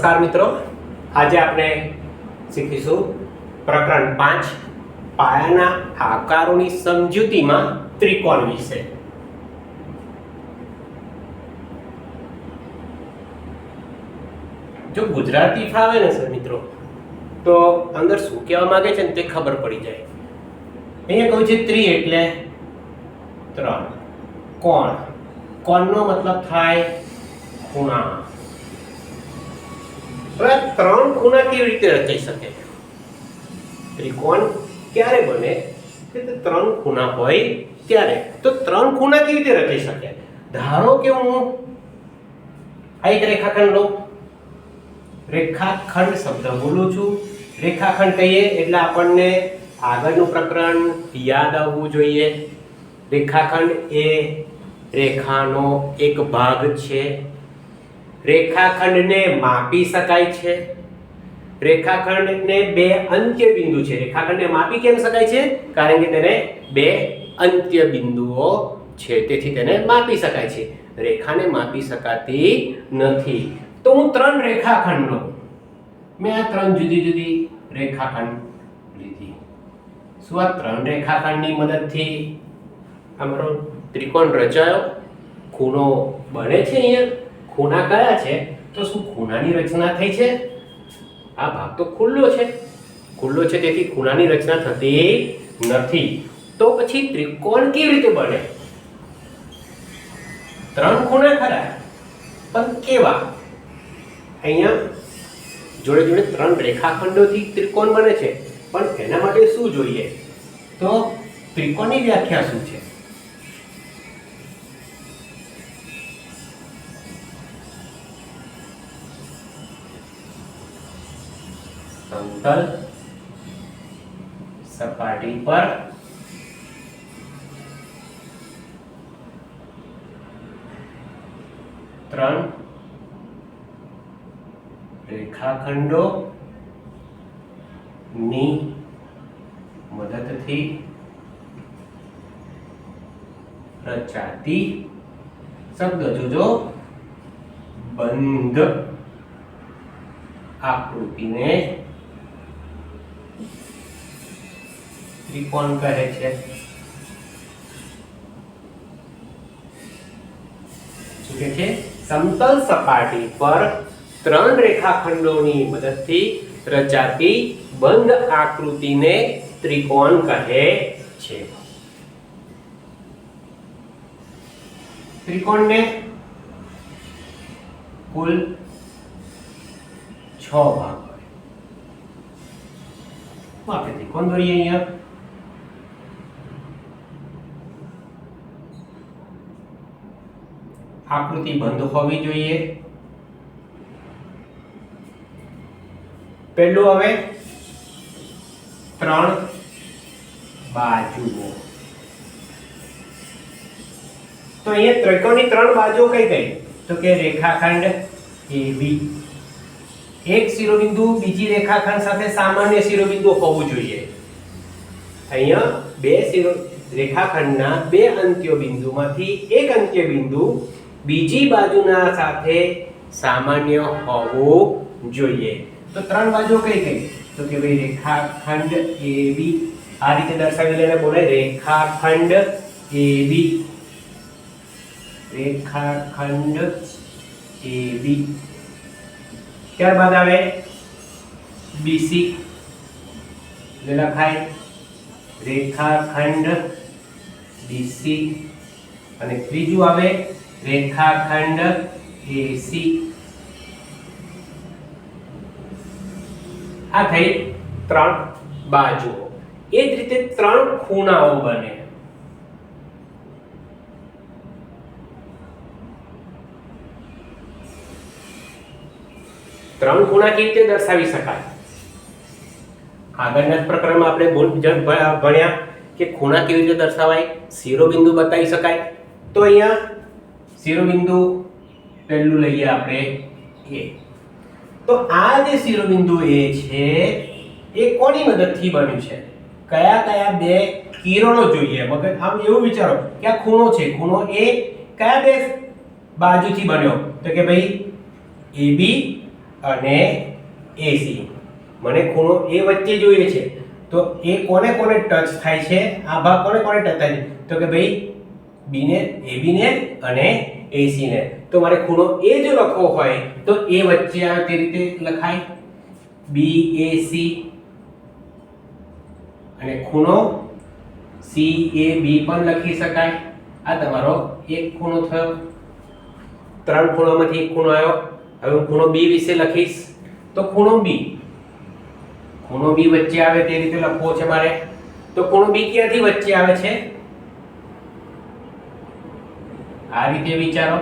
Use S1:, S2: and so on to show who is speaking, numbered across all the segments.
S1: નમસ્કાર મિત્રો, આજે આપણે શીખીશું પ્રકરણ 5 પાયાના આકારોની સમજૂતીમાં ત્રિકોણ વિશે। જો ગુજરાતી ફાવે ને સર મિત્રો તો અંદર શું કહેવા માંગે છે ને તે ખબર પડી જાય। અહીંયા કહું છે ત્રિ એટલે 3, કોણ, કોણનો મતલબ થાય ખૂણા। હવે 3 ખૂણા કેવી રીતે રચાઈ શકે? ત્રિકોણ ક્યારે બને કે 3 ખૂણા હોય ત્યારે। તો 3 ખૂણા કેવી રીતે રચાઈ શકે? ધારો કે હું આ એક રેખાખંડ લઉં, રેખાખંડ શબ્દ બોલું છું। રેખાખંડ કહીએ એટલે આપણને આગળનું પ્રકરણ યાદ આવવું જોઈએ। રેખાખંડ એ રેખાનો એક ભાગ છે। રેખાખંડને માપી શકાય છે। રેખાખંડને બે અંત્ય બિંદુ છે। રેખાખંડને માપી કેમ શકાય છે? કારણ કે તેને બે અંત્ય બિંદુઓ છે, તેથી તેને માપી શકાય છે। રેખાને માપી શકાતી નથી। તો હું 3 રેખાખંડ લઉં, મેં આ 3 જુદી જુદી રેખાખંડ લીધી। શું આ 3 રેખાખંડની મદદથી અમારો ત્રિકોણ રચાયો, ખૂણો બને છે? અહીંયા ખૂણા કયા છે? તો શું ખૂણાની રચના થઈ છે? આ ભાગ તો ખુલ્લો છે, તેથી ખૂણાની રચના થતી નથી। તો પછી ત્રિકોણ કેવી રીતે બને? 3 ખૂણા ખરા, પણ કેવા? અહીંયા જોડે જોડે 3 રેખાખંડોથી ત્રિકોણ બને છે, પણ એના માટે શું જોઈએ? તો ત્રિકોણની વ્યાખ્યા શું છે? સમતલ સપાટી પર ત્રણ રેખાખંડો ની મદદથી રચાતી, શબ્દ જોજો, બંધ આકૃતિને ત્રિકોણ કહે છે। શું કહે છે? સમતલ સપાટી પર 3 રેખાખંડોની મદદથી રચાતી બંધ આકૃતિને ત્રિકોણ કહે છે। ત્રિકોણને કુલ 6 ભાગ હોય। આપણે ત્રિકોણ દોરીએ। અહીંયા આકૃતિ બંધ હોવી જોઈએ। પહેલું હવે 3 બાજુઓ। તો અહીંયા ત્રિકોણની 3 બાજુઓ કઈ કઈ? તો કે રેખાખંડ AB, એક શિરોબિંદુ બીજી રેખાખંડ સાથે સામાન્ય શિરોબિંદુ હોવું જોઈએ। અહીંયા રેખાખંડના બે અંત્ય બિંદુમાંથી એક અંત્ય બિંદુ બીજી બાજુના સાથે સામાન્ય હોવું જોઈએ। તો 3 બાજુઓ કઈ કઈ? તો કે ભાઈ રેખાખંડ AB, આ રીતે દર્શાવી લેને બોલે રેખાખંડ AB, રેખાખંડ AB। ત્યારબાદ આવે BC, લખાય રેખાખંડ BC, અને ત્રીજું આવે રેખાખંડ AC। આ થઈ 3 બાજુઓ। એ જ રીતે 3 ખૂણાઓ બને। ત્રણ ખૂણા કેવી રીતે દર્શાવી શકાય? આગળના પ્રકરણમાં આપણે ભણ્યા કે ખૂણા કેવી રીતે દર્શાવાય, શિરોબિંદુ બતાવી શકાય। તો અહીંયા શિરોબિંદુ પહેલું લઈએ આપણે A। તો આ જે શિરોબિંદુ A છે એ કોની મદદથી બન્યું છે? કયા કયા બે કિરણો જોઈએ? મગજ આમ એવું વિચારો કે આ ખૂણો છે, ખૂણો A કયા બે બાજુથી બન્યો? તો કે ભાઈ AB અને AC. મને ખૂણો A વચ્ચે જોઈએ છે, તો એ કોને કોને ટચ થાય છે? આ ભાગ કોને કોને ટચ થાય છે? તો કે ભાઈ B ને, AB ને અને AC ને. તો મારે ખૂણો A જો લખવો હોય તો A વચ્ચે આવે તે રીતે લખાય BAC, અને ખૂણો CAB પણ લખી શકાય. આ તમારો એક ખૂણો થયો. ત્રણ ખૂણામાંથી એક ખૂણો આવ્યો. હવે હું ખૂણો B વિશે લખીશ. તો ખૂણો B વચ્ચે આવે તે રીતે લખવો છે મારે. તો ખૂણો B ક્યાંથી વચ્ચે આવે છે? આ રીતે વિચારો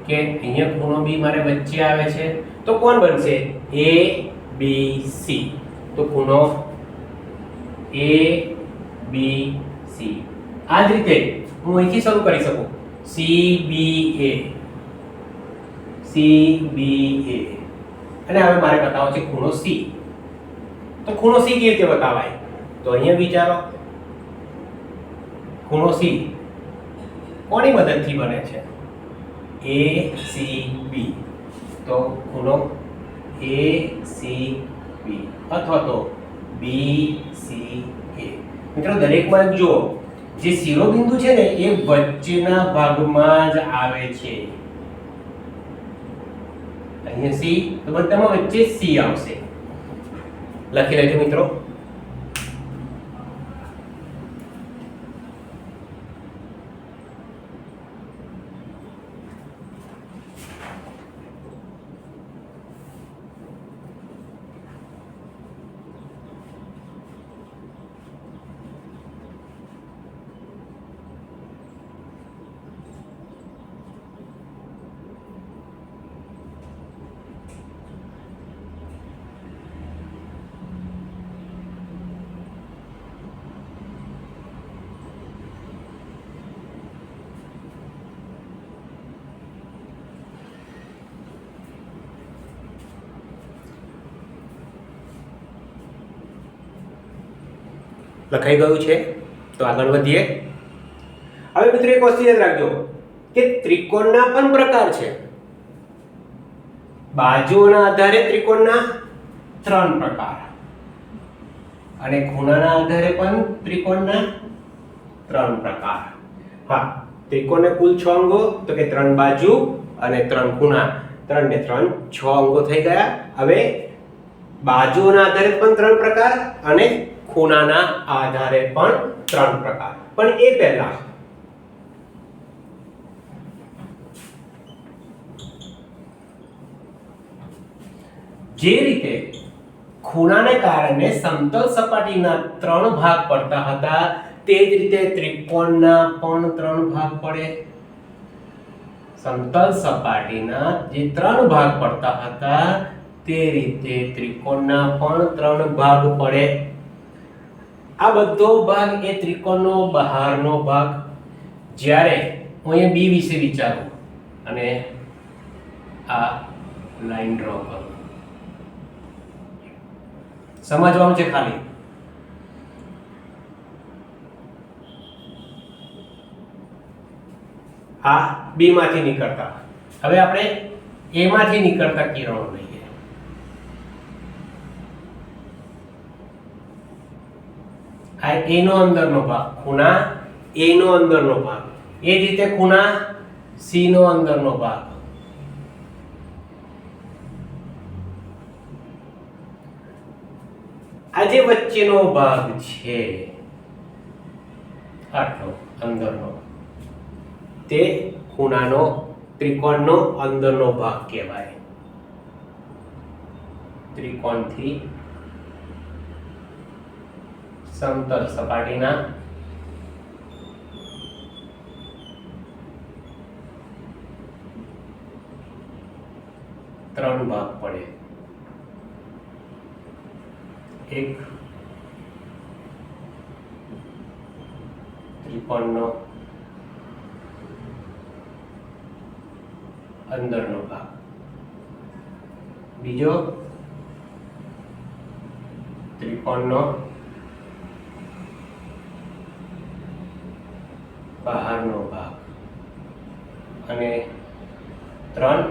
S1: કે અહીંયા ખૂણો B મારે વચ્ચે આવે છે, તો કોણ બનશે? ABC. તો ખૂણો ABC. આ જ રીતે હું અહીંથી શરૂ કરી શકું. CBA. અને હવે મારે બતાવવો છે ખૂણો C. તો ખૂણો C કેવી રીતે બતાવાય? તો અહીંયા વિચારો, ખૂણો C કોની મદદથી બને છે? ACB. તો ખૂણો ACB અથવા તો BCA. મિત્રો દરેકમાં જુઓ, જે શિરોબિંદુ છે ને એ વચ્ચેના ભાગમાં જ આવે છે. અહીંયા C, તો બધામાં વચ્ચે C આવશે. લખી લેજો મિત્રો. લખાઈ ગયું છે. તો આગળ વધીએ. હવે મિત્રો એક વસ્તુ યાદ રાખજો કે ત્રિકોણના પણ પ્રકાર છે. બાજુઓના આધારે ત્રિકોણના 3 પ્રકાર, અને ખૂણાના આધારે પણ ત્રિકોણના 3 પ્રકાર. હા, ત્રિકોણને કુલ 6 અંગો, તો કે 3 બાજુ અને 3 ખૂણા. 3 ને 3 6 અંગો થઈ ગયા. હવે બાજુઓના આધારે પણ 3 પ્રકાર અને ખૂણાના આધારે પણ 3 પ્રકાર. પણ એ પહેલા જે રીતે ખૂણાને કારણે સમતલ સપાટીના 3 ભાગ પડતા હતા, તે જ રીતે ત્રિકોણના પણ 3 ભાગ પડે. સમતલ સપાટીના જે 3 ભાગ પડતા હતા તે રીતે ત્રિકોણના પણ 3 ભાગ પડે. આ બધો ભાગ એ ત્રિકોણનો બહારનો ભાગ. જ્યારે હું અહીંયા B વિશે વિચારું અને આ લાઈન ડ્રો કરું, સમજવાનું છે ખાલી. આ B માંથી નીકળતા, હવે આપણે A માંથી નીકળતા કિરણો લઈએ. આ A નો અંદરનો ભાગ, ખૂણા A નો અંદરનો ભાગ. એ જ રીતે ખૂણા C નો અંદરનો ભાગ. આ જે વચ્ચેનો ભાગ છે, આટલો અંદરનો, તે ખૂણાનો, ત્રિકોણનો અંદરનો ભાગ કહેવાય. ત્રિકોણથી સમતલ સપાટીના ત્રણ ભાગ પડે. એક ત્રિકોણનો અંદરનો ભાગ, બીજો ત્રિકોણનો બહારનો ભાગ, અને ત્રણ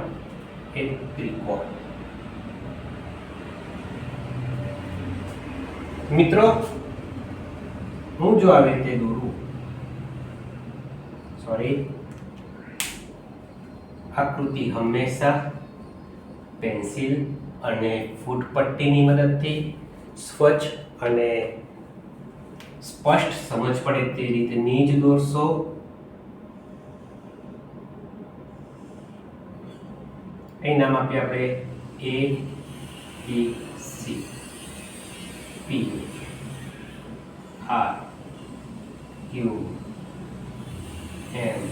S1: એક ત્રિકોણ. મિત્રો હું જો આવી રીતે દોરું, આકૃતિ હંમેશા પેન્સિલ અને ફૂટપટ્ટીની મદદથી સ્વચ્છ અને સ્પષ્ટ સમજ પડે તે રીતની જ દોરશો. અહીં નામ આપીએ આપણે A, B, C, P, R, Q, M,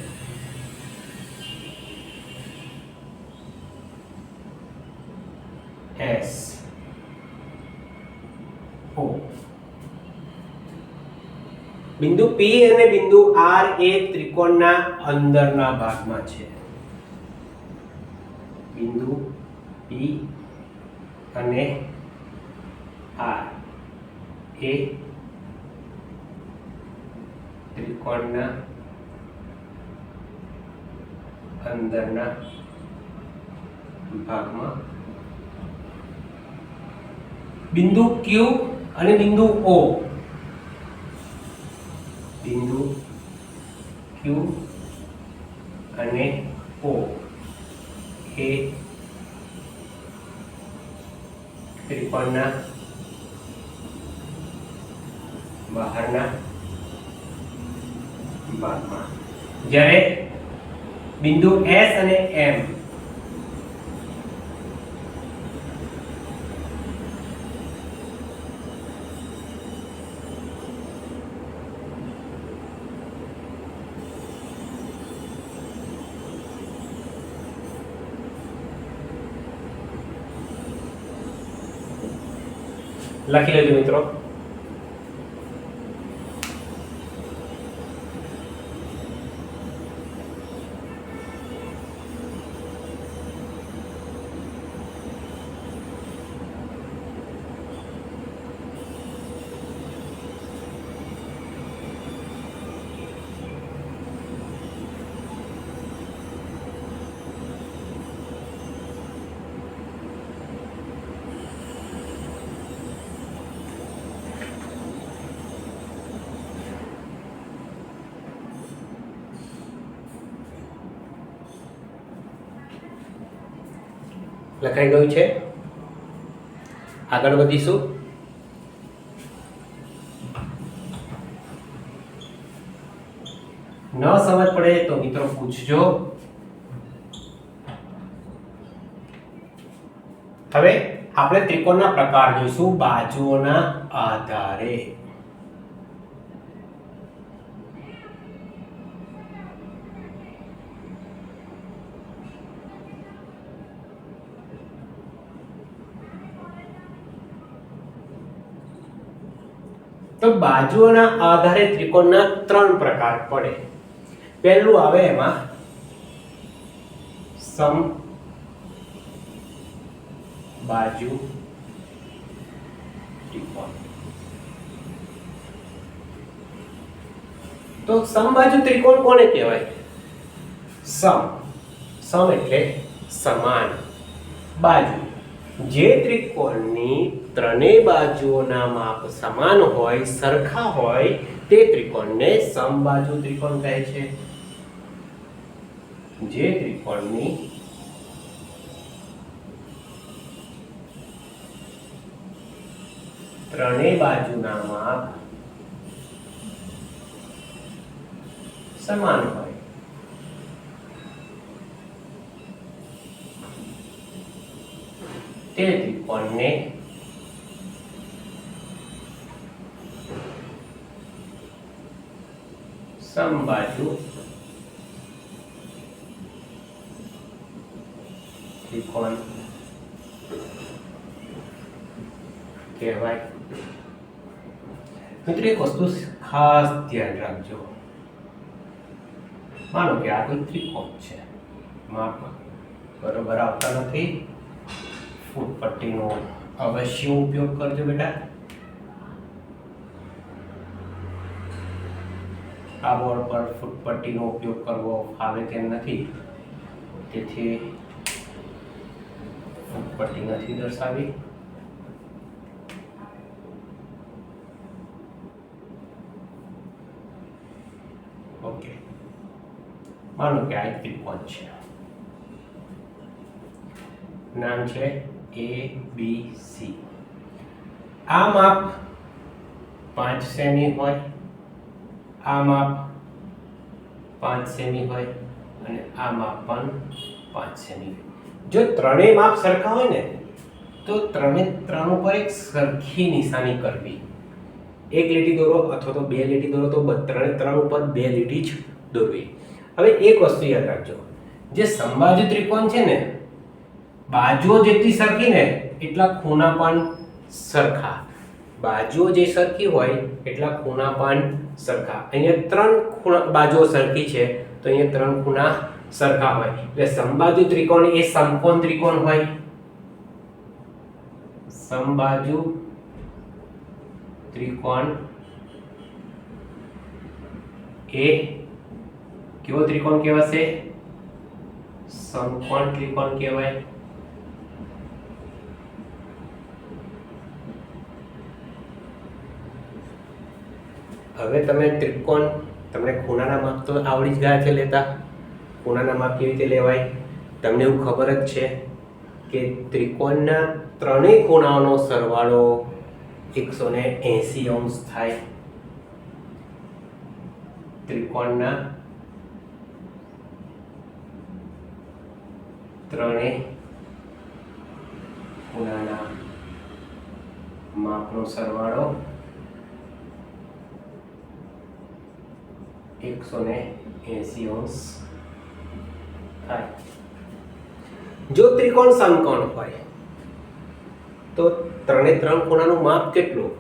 S1: S, O. બિંદુ P અને બિંદુ R એ ત્રિકોણના અંદરના ભાગમાં છે. બિંદુ P અને R એ ત્રિકોણના અંદરના ભાગમાં. બિંદુ Q અને બિંદુ O, બિંદુ Q અને O એ ત્રિકોણના બહારના ભાગમાં. જ્યારે બિંદુ S અને M લખી લેજો મિત્રો. લખાઈ ગયું છે. આગળ વધીશું. ન સમજ પડે તો મિત્રો પૂછજો. હવે આપણે ત્રિકોણના પ્રકાર જોઈશું બાજુઓના આધારે. તો બાજુઓના આધારે ત્રિકોણના 3 પ્રકાર પડે. પહેલું આવે એમાં સમ બાજુ ત્રિકોણ. તો સમબાજુ ત્રિકોણ કોને કહેવાય? સમ એટલે સમાન બાજુ. જે ત્રિકોણની ત્રણેય બાજુઓના માપ સમાન હોય, સરખા હોય, તે ત્રિકોણને સમબાજુ ત્રિકોણ કહે છે. જે ત્રિકોણની ત્રણેય બાજુના માપ સમાન હોય, તે ત્રિકોણને સમબાજુ ત્રિકોણ કહેવાય. મિત્રો એક વસ્તુ ખાસ ધ્યાન રાખજો. માનો કે આ કોઈ ત્રિકોણ છે, માપ બરોબર આવતા નથી, ફૂટપટ્ટીનો અવશ્ય ઉપયોગ કરજો બેટા. આ બોર્ડ પર ફૂટપટ્ટીનો ઉપયોગ કરવો ફાવે તેમ નથી, તેથી ફૂટપટ્ટી નથી દર્શાવી. ઓકે, માનો કે આ એક ત્રિકોણ છે, નામ છે ABC. આ માપ 5 સેમી હોય, આ માપ 5 સેમી હોય અને આ માપ પણ 5 સેમી. જો ત્રણેય માપ સરખા હોય ને તો ત્રણ ઉપર એક સરખી નિશાની કરવી. એક લીટી દોરો અથવા તો બે લીટી દોરો તો ત્રણ ઉપર બે લીટી જ દોરવી. હવે એક વસ્તુ યાદ રાખજો, જે સમબાજુ ત્રિકોણ છે ને, બાજુઓ જેટલી સરખી ને એટલા ખૂણા પણ સરખા. બાજુઓ જે સરખી હોય એટલા ખૂણા પણ સરખા. અહીંયા ત્રણ ખૂણા બાજુઓ સરખી છે તો અહીંયા ત્રણ ખૂણા સરખા હોય. એટલે સમબાજુ ત્રિકોણ એ સમકોણ ત્રિકોણ હોય. સમબાજુ ત્રિકોણ એ કેવો ત્રિકોણ કહેવાશે? સમકોણ ત્રિકોણ કહેવાય. હવે તમે ત્રિકોણ, તમને ખૂણાના માપ તો આવડી જ ગયા છે લેતા. ખૂણાના માપ કેવી રીતે લેવાય તમને એવું ખબર જ છે કે ત્રિકોણના ત્રણેય ખૂણાઓનો સરવાળો 180 અંશ થાય. ત્રિકોણના ત્રણેય ખૂણાના માપનો સરવાળો 180 અંશ થાય. જો ત્રિકોણ સમકોણ હોય તો ત્રણેય ત્રણ ખૂણાનું માપ કેટલું?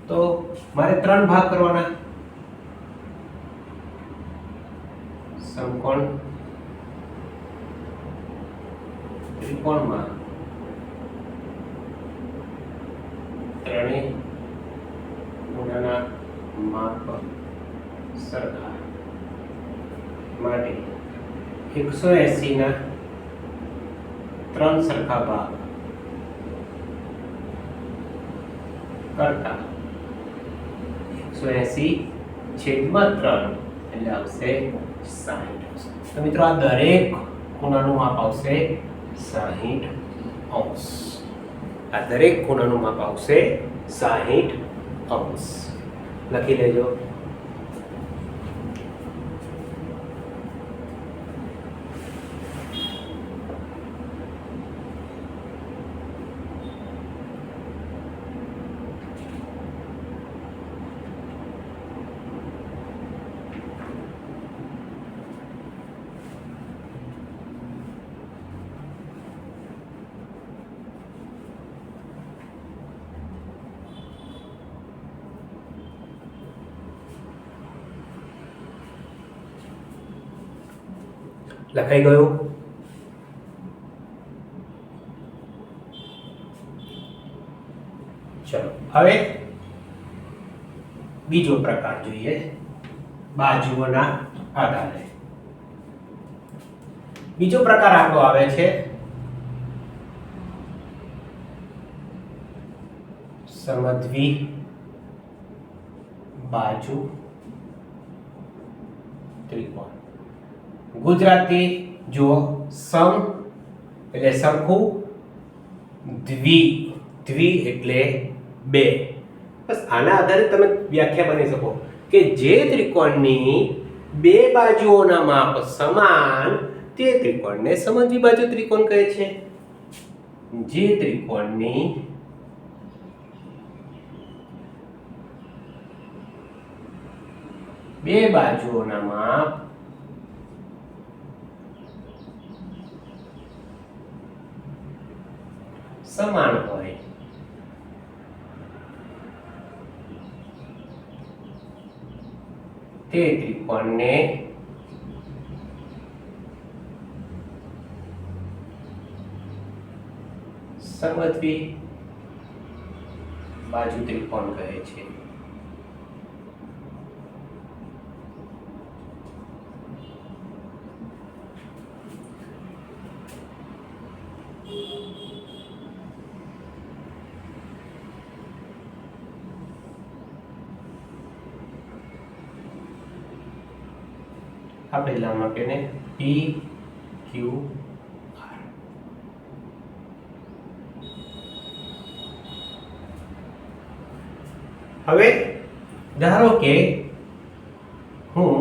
S1: તો મારે 3 ભાગ કરવાના. સમકોણ ત્રિકોણમાં ત્રણેય ખૂણાના માપ સરખા માટે 180 ના 3 સરખા ભાગ કરતા 180/3 એટલે આવશે 60. તો મિત્રો આ દરેક ખૂણાનું માપ આવશે 60 અંશ. આ દરેક ખૂણાનું માપ આવશે 60 અંશ. લખી લેજો. લખાઈ ગયું? ચલો હવે બીજો પ્રકાર જોઈએ બાજુઓના આધારે. બીજો પ્રકાર આપણો આવે છે સમદ્વિ બાજુ ત્રિકોણ. ગુજરાતી જો સમ એટલે સરખું, દ્વિ દ્વિ એટલે બે. બસ આના આધારે તમે વ્યાખ્યા બની શકો કે જે ત્રિકોણની બે બાજુઓના માપ સમાન તે ત્રિકોણને સમદ્વિ બાજુ ત્રિકોણ કહે છે. જે ત્રિકોણની બે બાજુઓના માપ સમાન હોય તે ત્રિકોણને સમદ્વિ બાજુ ત્રિકોણ કહે છે. આપણે એટલા માટેને પી ક્યુ આર. હવે ધારો કે હું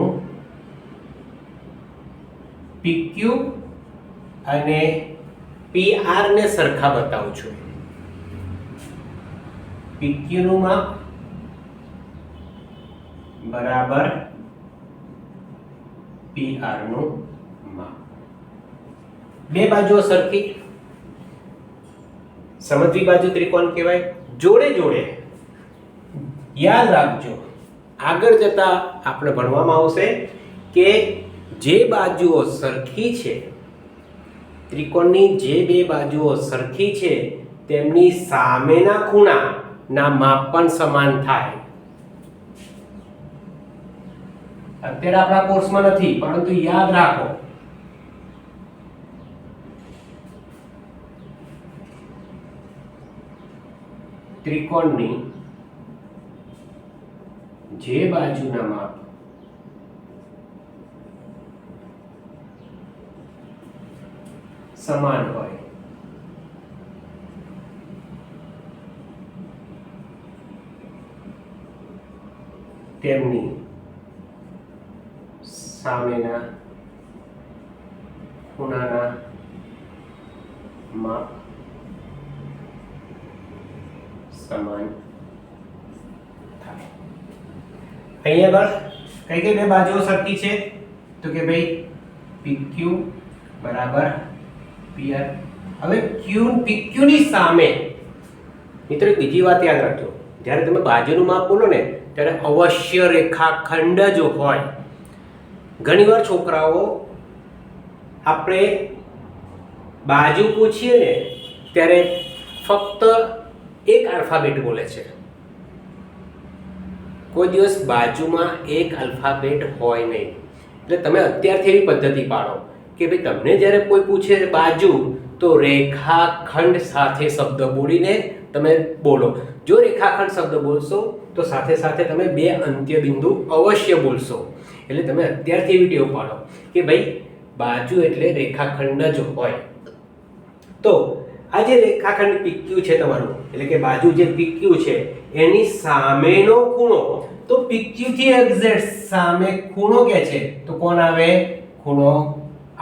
S1: PQ અને PR ને સરખા બતાવું છું. PQ નું માપ બરાબર PR નું માપ. બે બાજુઓ સરખી, સમદ્વિ બાજુ ત્રિકોણ કહેવાય. જોડે જોડે યાદ રાખજો, આગળ જતા આપણે ભણવામાં આવશે કે જે બાજુઓ સરખી છે, ત્રિકોણની જે બે બાજુઓ સરખી છે તેમની સામેના ખૂણાના માપ પણ સમાન થાય. અત્યારે આપણા કોર્સમાં નથી, પરંતુ યાદ રાખો. ત્રિકોણની જે બાજુના માપ સમાન હોય તેમની સામેના ખૂણાના માપ સમાન થાય. અહીંયા આગળ કઈ બે બાજુઓ સરખી છે તો કે ભાઈ PQ બરાબર PR. હવે PQ ની સામે મિત્રો બીજી વાત યાદ રાખજો, જ્યારે તમે બાજુનું માપ બોલો ને ત્યારે અવશ્ય રેખાખંડ જ હોય. ઘણીવાર છોકરાઓ આપણે બાજુ પૂછીએ ને ત્યારે ફક્ત એક આલ્ફાબેટ બોલે છે. કોઈ દિવસ બાજુમાં એક આલ્ફાબેટ હોય નહીં. એટલે તમે અત્યારથી એવી પદ્ધતિ પાડો કે ભાઈ તમને જ્યારે કોઈ પૂછે બાજુ તો રેખાખંડ સાથે શબ્દ બોલીને તમે બોલો. જો રેખાખંડ શબ્દ બોલશો તો સાથે સાથે તમે બે અંત્ય બિંદુ અવશ્ય બોલશો. એટલે તમે અત્યારથી એવી ટેવ પાડો કે ભાઈ બાજુ એટલે રેખાખંડ જ હોય. તો આ જે રેખાખંડ PQ છે તમારું, એટલે કે બાજુ જે PQ છે એની સામેનો ખૂણો, તો PQ થી એક્ઝેક્ટ સામે ખૂણો કે છે તો કોણ આવે? ખૂણો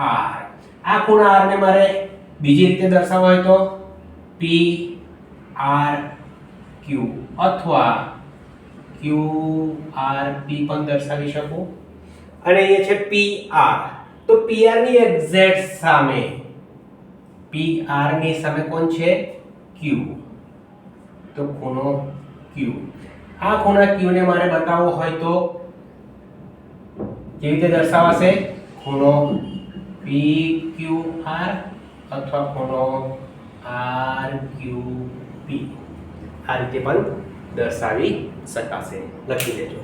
S1: R. આ ખૂણા R ને મારે બીજી રીતે દર્શાવવો હોય તો PRQ અથવા QRP પણ દર્શાવી શકું. અને એ છે PR. તો PR ની એક્ઝેક્ટ સામે, PR ની સામે કોણ છે? Q. તો ખૂણો Q. આ ખૂણા Q ને મારે બતાવવો હોય તો કેવી રીતે દર્શાવાશે? ખૂણો PQR અથવા ખૂણો RQP. આ રીતે પણ દર્શાવી શકાશે. લખી લેજો.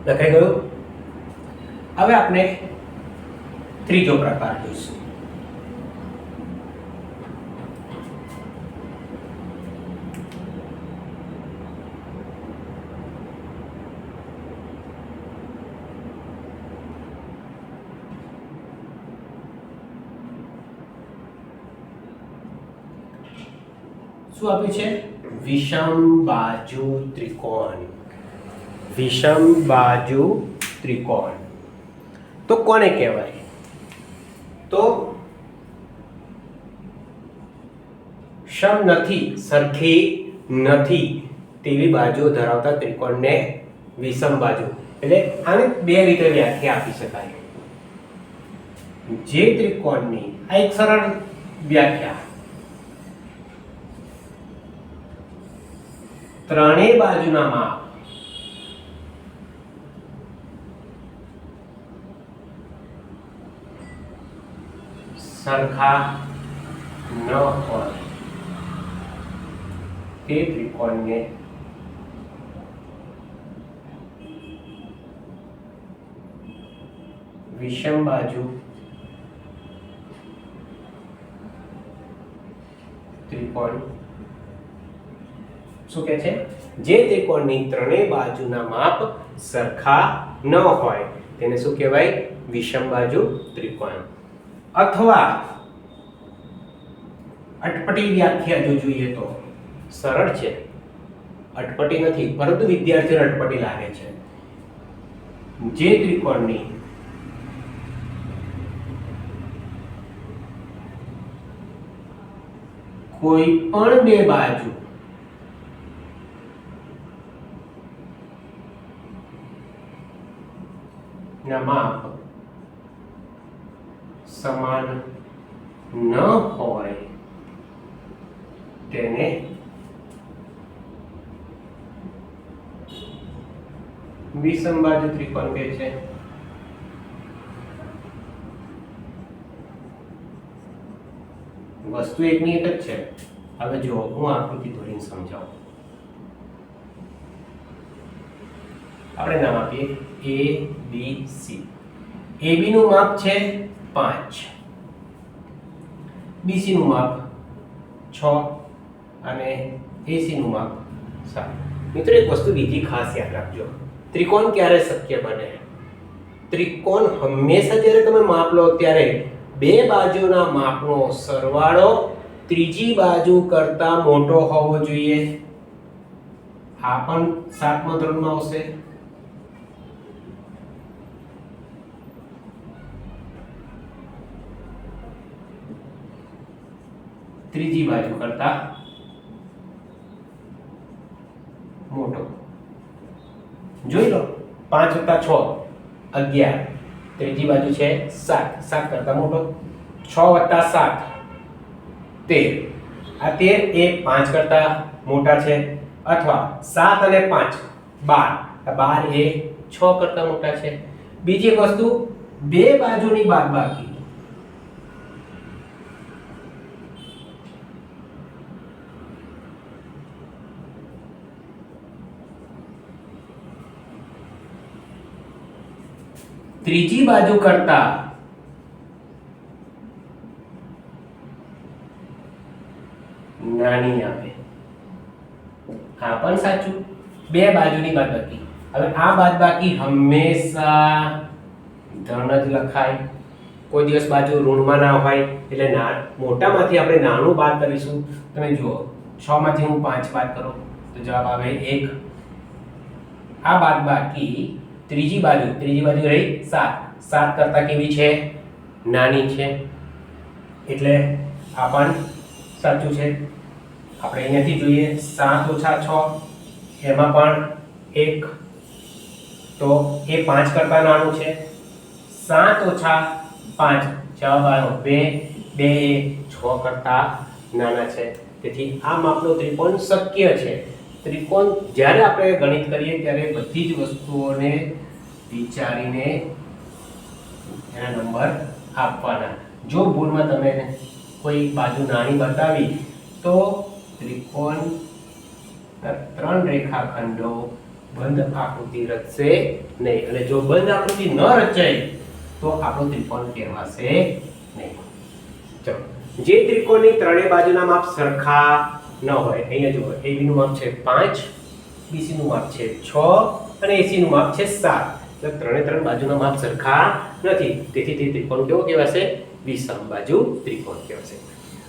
S1: લખાઈ ગયું. હવે આપણે ત્રીજો પ્રકાર જોઈશું. શું આપ્યું છે? વિષમ બાજુ ત્રિકોણ. વિષમ બાજુ ત્રિકોણ તો કોને કહેવાય? તો સમ નથી, સરખી નથી તેવી બાજુ ધરાવતા ત્રિકોણને વિષમ બાજુ. એટલે આને બે રીતે વ્યાખ્યા આપી શકાય. જે ત્રિકોણની આ એક સરળ વ્યાખ્યા ત્રણેય બાજુના માપ સરખા ન હોય તે ત્રિકોણને વિષમ બાજુ ત્રિકોણ શું કહે છે? જે ત્રિકોણની ત્રણેય બાજુના માપ સરખા ન હોય તેને શું કહેવાય? વિષમ બાજુ ત્રિકોણ. અથવા અટપટી વ્યાખ્યા જો જોઈએ તો સરળ છે, અટપટી નથી, પરંતુ વિદ્યાર્થીઓને અટપટી લાગે છે. જે ત્રિકોણની કોઈ પણ બે બાજુ ના માપ સમાન ન હોય તેને વિષમ બાજુ ત્રિકોણ કહે છે. વસ્તુ એકની એક જ છે. હવે જો હું આકૃતિ દોરીને સમજાવું. આપણે નામ આપીએ A B C. AB નું માપ છે 5, BC નું માપ 6 અને AC નું માપ 7. મિત્રો એક વસ્તુ બીજી ખાસ યાદ રાખજો. ત્રિકોણ ક્યારે શક્ય બને? ત્રિકોણ હંમેશા જ્યારે તમે માપ લો ત્યારે બે બાજુના માપનો સરવાળો ત્રીજી બાજુ કરતા મોટો હોવો જોઈએ. આ પણ 7મા ધોરણમાં આવશે. ત્રીજી બાજુ કરતા મોટો. જોઈ લો 5 + 6 11, ત્રીજી બાજુ છે 7, 7 કરતા મોટો. 6 + 7 13, આ 13 એ 5 કરતા મોટા છે. અથવા 7 અને 5 12, આ 12 એ 6 કરતા મોટા છે. બીજી એક વસ્તુ, બે બાજુની બાદબાકી ત્રીજી બાજુ કરતા નાની આવે. આ પણ સાચું. બે બાજુની બાદબાકી. હવે આ બાદબાકી હંમેશા ધન જ લખાય. કોઈ દિવસ બાજુ ઋણમાં ના હોય. એટલે મોટામાંથી આપણે નાનું બાદ કરીશું. તમે જુઓ 6 માંથી હું 5 બાદ કરું તો જવાબ આવે 1. આ બાદબાકી ત્રીજી બાજુ રહી 7. 7 કરતા કેવી છે? નાની છે. એટલે આ પણ સાચું છે. આપણે અહીંયાથી જોઈએ 7 - 6 એમાં પણ 1, તો એ 5 કરતા નાનું છે. 7 - 5 જવાબ આવ્યો 2. 2 એ 6 કરતા નાના છે. તેથી આ માપનો ત્રિકોણ શક્ય છે. ત્રિકોણ જ્યારે આપણે ગણિત કરીએ ત્યારે બધી જ વસ્તુઓને વિચારીને એના નંબર આપવાના. જો ભૂલમાં તમે કોઈ બાજુ નાની બતાવી તો ત્રિકોણ 3 રેખાખંડો બંધ આકૃતિ રચશે નહીં. અને જો બંધ આકૃતિ ન રચાય તો આપણો ત્રિકોણ કહેવાશે નહીં. ચલો, જે ત્રિકોણની ત્રણેય બાજુના માપ સરખા ન હોય. અહીંયા જુઓ, AB નું માપ છે 5, BC નું માપ છે 6 અને AC નું માપ છે 7. એટલે ત્રણે બાજુના માપ સરખા નથી. તેથી તે ત્રિકોણ કેવો કહેવાશે? વિષમ બાજુ ત્રિકોણ કહેવાશે.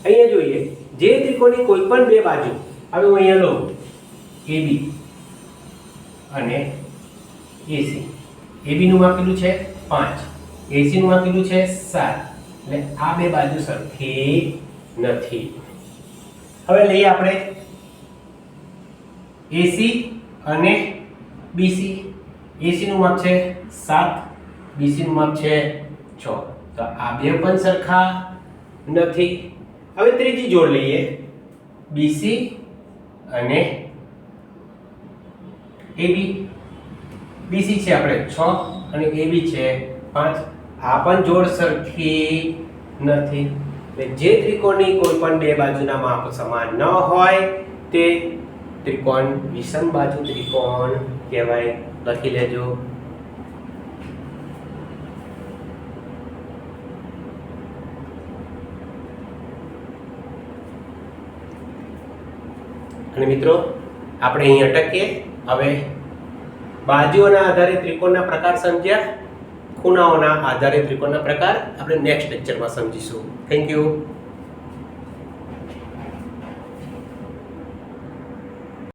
S1: અહીંયા જોઈએ, જે ત્રિકોણની કોઈ પણ બે બાજુ, હવે હું અહીંયા લઉં AB અને AC. AB નું માપ કેટલું છે? 5. AC નું માપ કેટલું છે? 7. એટલે આ બે બાજુ સરખી નથી. હવે લઈએ આપણે AC અને BC. AC નું માપ છે 7, BC નું માપ છે 6. તો આ બે પણ સરખા નથી. હવે ત્રીજી જોડ લઈએ, BC અને AB. BC છે આપણે 6 અને AB છે 5. આ પણ જોડ સરખી નથી. એટલે જે ત્રિકોણની કોઈ પણ બે બાજુના માપ સમાન ન હોય તે ત્રિકોણ વિષમ બાજુ ત્રિકોણ કહેવાય. લખી લેજો. અને મિત્રો આપણે અહીં અટકીએ. હવે બાજુઓના આધારે ત્રિકોણના પ્રકાર સમજ્યા, ખૂણાઓના આધારે ત્રિકોણના પ્રકાર આપણે નેક્સ્ટ લેક્ચરમાં સમજીશું. Thank you.